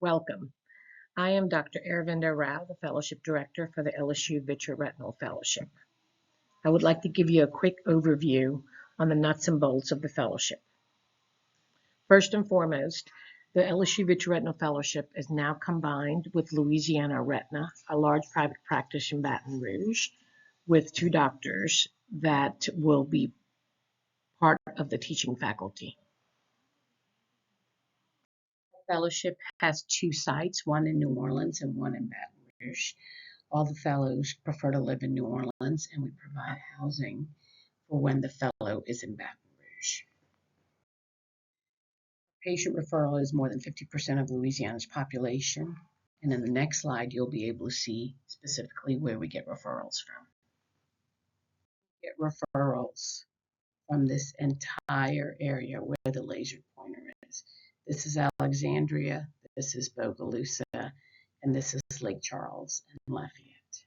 Welcome. I am Dr. Aravinda Rao, the Fellowship Director for the LSU Retina Fellowship. I would like to give you a quick overview on the nuts and bolts of the fellowship. First and foremost, the LSU Retina Fellowship is now combined with Louisiana Retina, a large private practice in Baton Rouge, with 2 doctors that will be part of the teaching faculty. The fellowship has 2 sites, one in New Orleans and one in Baton Rouge. All the fellows prefer to live in New Orleans, and we provide housing for when the fellow is in Baton Rouge. Patient referral is more than 50% of Louisiana's population, and in the next slide, you'll be able to see specifically where we get referrals from. We get referrals from this entire area where the laser pointer is. This is Alexandria, this is Bogalusa, and this is Lake Charles and Lafayette.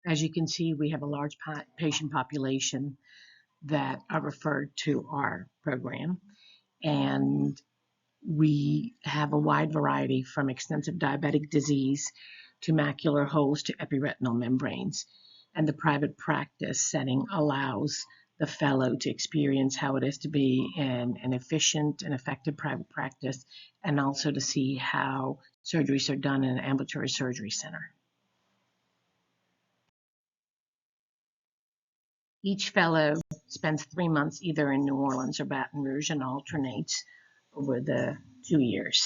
As you can see, we have a large patient population that are referred to our program, and we have a wide variety from extensive diabetic disease to macular holes to epiretinal membranes. And the private practice setting allows the fellow to experience how it is to be in an efficient and effective private practice, and also to see how surgeries are done in an ambulatory surgery center. Each fellow spends 3 months either in New Orleans or Baton Rouge and alternates over the 2 years.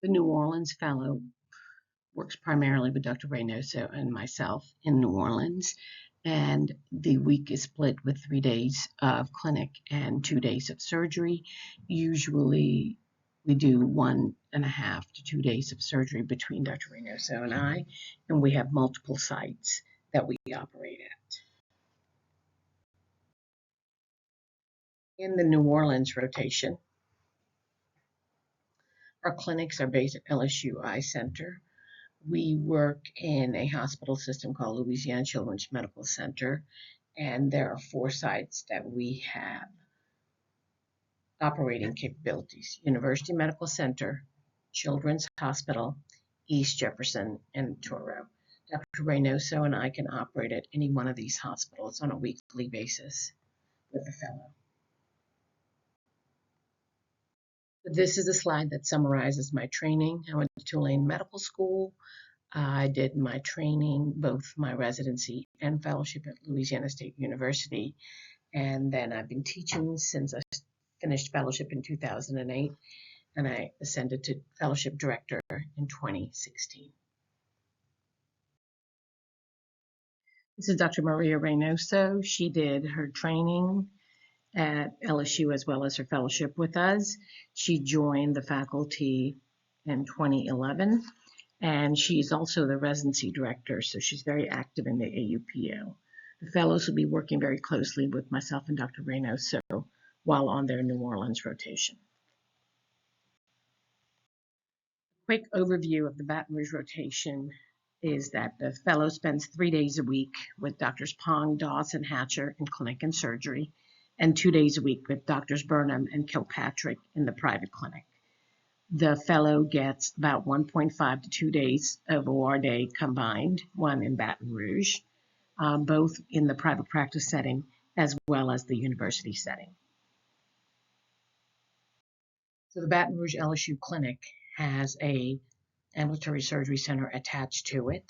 The New Orleans fellow works primarily with Dr. Reynoso and myself in New Orleans, and the week is split with 3 days of clinic and 2 days of surgery. Usually we do 1.5 to 2 days of surgery between Dr. Reynoso and I, and we have multiple sites that we operate at. In the New Orleans rotation, our clinics are based at LSU Eye Center. We work in a hospital system called Louisiana Children's Medical Center, and there are 4 sites that we have operating capabilities: University Medical Center, Children's Hospital, East Jefferson, and Toro. Dr. Reynoso and I can operate at any one of these hospitals on a weekly basis with a fellow. This is a slide that summarizes my training. I went to Tulane Medical School. I did my training, both my residency and fellowship at Louisiana State University. And then I've been teaching since I finished fellowship in 2008, and I ascended to fellowship director in 2016. This is Dr. Maria Reynoso. She did her training at LSU as well as her fellowship with us. She joined the faculty in 2011, and she's also the residency director, so she's very active in the AUPO. The fellows will be working very closely with myself and Dr. Reynoso while on their New Orleans rotation. Quick overview of the Baton Rouge rotation is that the fellow spends 3 days a week with Drs. Pong, Dawes, and Hatcher in clinic and surgery, and 2 days a week with Drs. Burnham and Kilpatrick in the private clinic. The fellow gets about 1.5 to 2 days of OR day combined, one in Baton Rouge, both in the private practice setting as well as the university setting. So the Baton Rouge LSU Clinic has a ambulatory surgery center attached to it,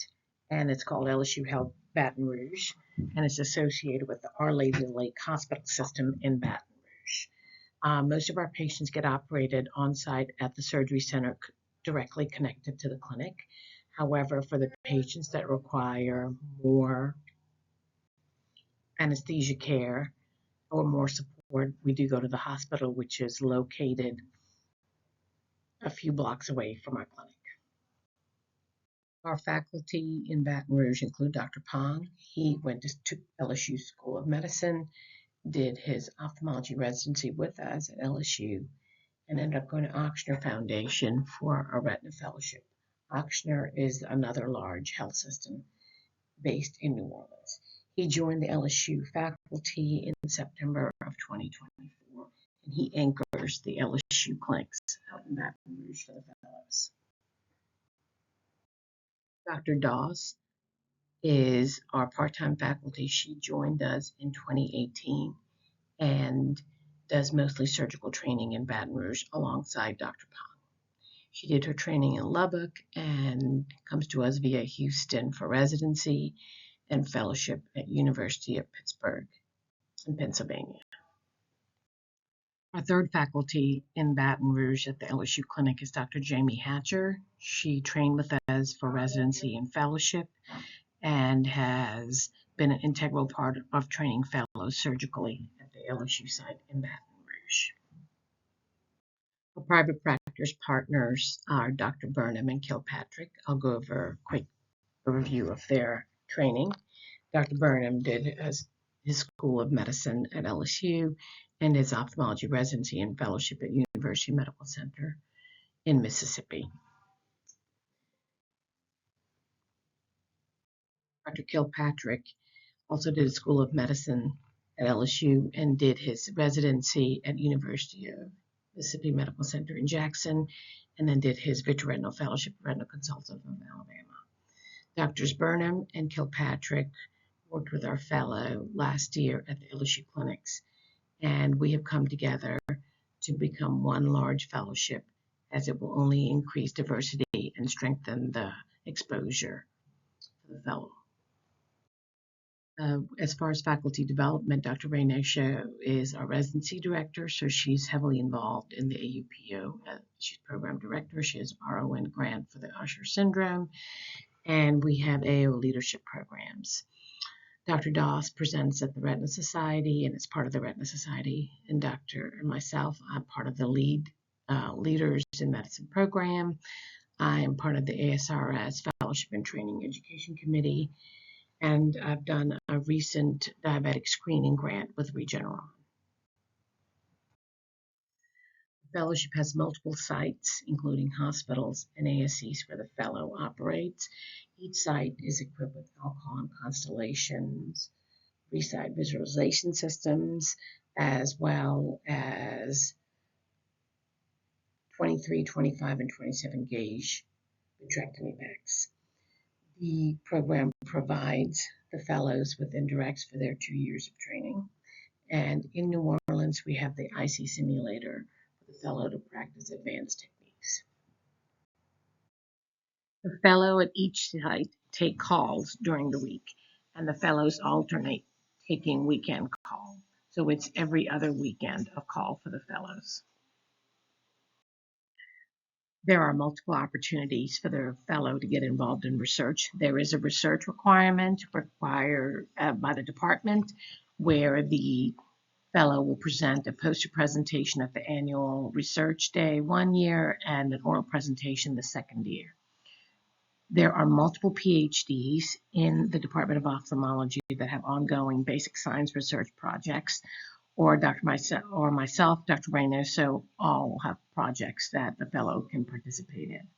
and it's called LSU Health Baton Rouge, and it's associated with the Our Lady of the Lake Hospital System in Baton Rouge. Most of our patients get operated on site at the surgery center directly connected to the clinic. However, for the patients that require more anesthesia care or more support, we do go to the hospital, which is located a few blocks away from our clinic. Our faculty in Baton Rouge include Dr. Pong. He went to LSU School of Medicine, did his ophthalmology residency with us at LSU, and ended up going to Ochsner Foundation for a retina fellowship. Ochsner is another large health system based in New Orleans. He joined the LSU faculty in September of 2024 and he anchors the LSU clinics out in Baton Rouge for the fellows. Dr. Doss is our part-time faculty. She joined us in 2018 and does mostly surgical training in Baton Rouge alongside Dr. Pong. She did her training in Lubbock and comes to us via Houston for residency and fellowship at University of Pittsburgh in Pennsylvania. Our third faculty in Baton Rouge at the LSU Clinic is Dr. Jamie Hatcher. She trained with us for residency and fellowship and has been an integral part of training fellows surgically at the LSU site in Baton Rouge. Our private practice partners are Dr. Burnham and Kilpatrick. I'll go over a quick review of their training. Dr. Burnham did his School of Medicine at LSU and his ophthalmology residency and fellowship at University Medical Center in Mississippi. Dr. Kilpatrick also did a School of Medicine at LSU and did his residency at University of Mississippi Medical Center in Jackson, and then did his vitreoretinal fellowship at Retinal Consultative of Alabama. Doctors Burnham and Kilpatrick worked with our fellow last year at the LSU clinics, and we have come together to become one large fellowship, as it will only increase diversity and strengthen the exposure for the fellow. As far as faculty development, Dr. Raina Shaw is our residency director, so she's heavily involved in the AUPO. She's program director. She has RON grant for the Usher syndrome, and we have AO leadership programs. Dr. Doss presents at the Retina Society and is part of the Retina Society, and myself, I'm part of the Leaders in Medicine program. I am part of the ASRS Fellowship and Training Education Committee, and I've done a recent diabetic screening grant with Regeneron. The fellowship has multiple sites, including hospitals and ASCs where the fellow operates. Each site is equipped with Alcon constellations, resite visualization systems, as well as 23, 25, and 27 gauge vitrectomy packs. The program provides the fellows with indirects for their 2 years of training. And in New Orleans, we have the IC simulator for the fellow to practice advanced techniques. The fellow at each site take calls during the week, and the fellows alternate taking weekend call. So it's every other weekend of call for the fellows. There are multiple opportunities for the fellow to get involved in research. There is a research requirement required by the department where the fellow will present a poster presentation at the annual research day 1 year and an oral presentation the second year. There are multiple PhDs in the Department of Ophthalmology that have ongoing basic science research projects, or myself, Dr. Rainer, so all have projects that the fellow can participate in.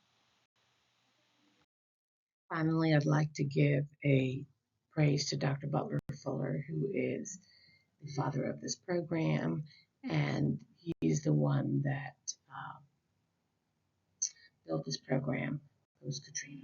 Finally, I'd like to give a praise to Dr. Butler Fuller, who is the father of this program, and he's the one that built this program post-Katrina.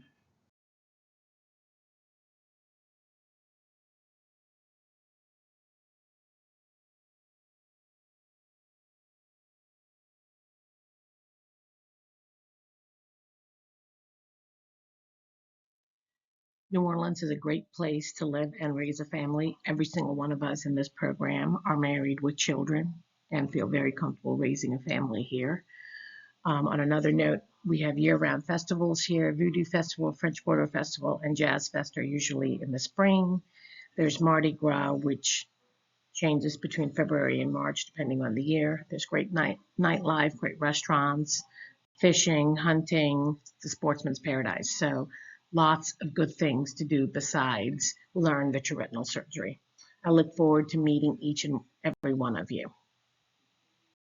New Orleans is a great place to live and raise a family. Every single one of us in this program are married with children and feel very comfortable raising a family here. On another note, we have year-round festivals here. Voodoo Festival, French Quarter Festival, and Jazz Fest are usually in the spring. There's Mardi Gras, which changes between February and March, depending on the year. There's great nightlife, great restaurants, fishing, hunting, the sportsman's paradise. So lots of good things to do besides learn vitreoretinal surgery. I look forward to meeting each and every one of you.